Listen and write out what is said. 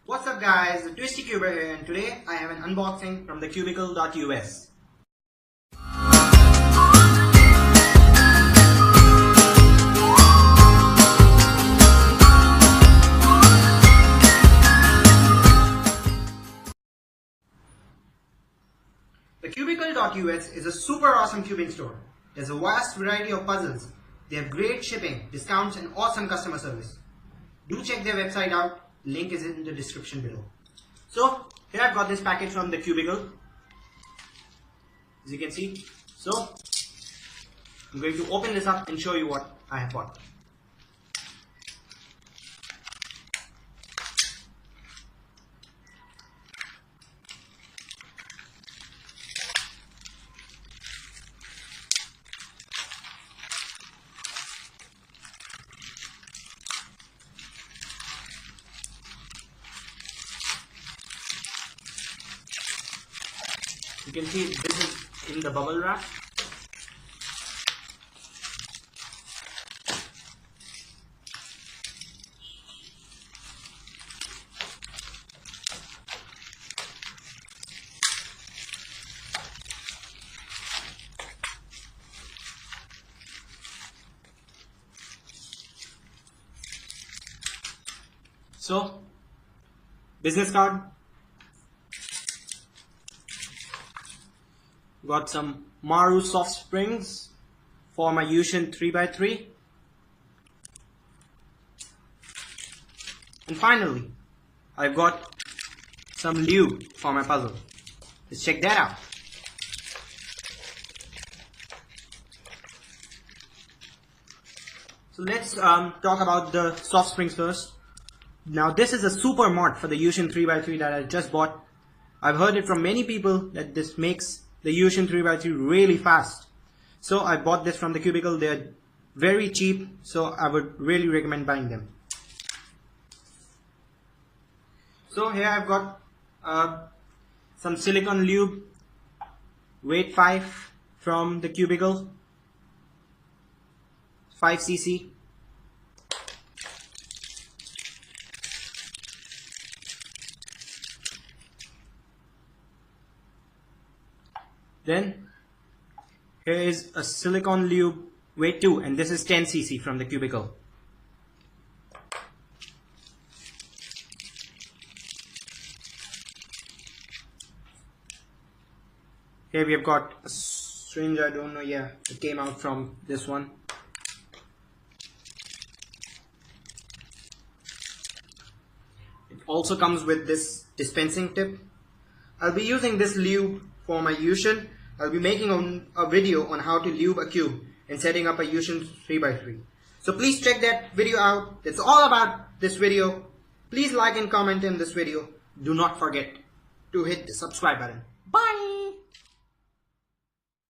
What's up guys, the Twisty Cuber here, and today I have an unboxing from the cubicle.us. The cubicle.us is a super awesome cubing store. There's a vast variety of puzzles. They have great shipping, discounts and awesome customer service. Do check their website out. Link is in the description below. So here I've got this package from the cubicle, as you can see. So I'm going to open this up and show you what I have bought. You can see this is in the bubble wrap. So, business card. Got some Maru soft springs for my YuXin 3x3. And finally, I've got some Lube for my puzzle. Let's check that out. So let's talk about the soft springs first. Now this is a super mod for the YuXin 3x3 that I just bought. I've heard it from many people that this makes the YuXin 3x3 really fast. So I bought this from the cubicle. They're very cheap, so I would really recommend buying them. So here I've got some silicone lube, weight 5 from the cubicle, 5 cc. Then here is a silicone lube weight 2, and this is 10 cc from the cubicle. Here we have got a syringe, I don't know, yeah, it came out from this one. It also comes with this dispensing tip. I'll be using this lube for my YuXin. I'll be making a video on how to lube a cube and setting up a YuXin 3x3. So please check that video out. That's all about this video. Please like and comment in this video. Do not forget to hit the subscribe button. Bye!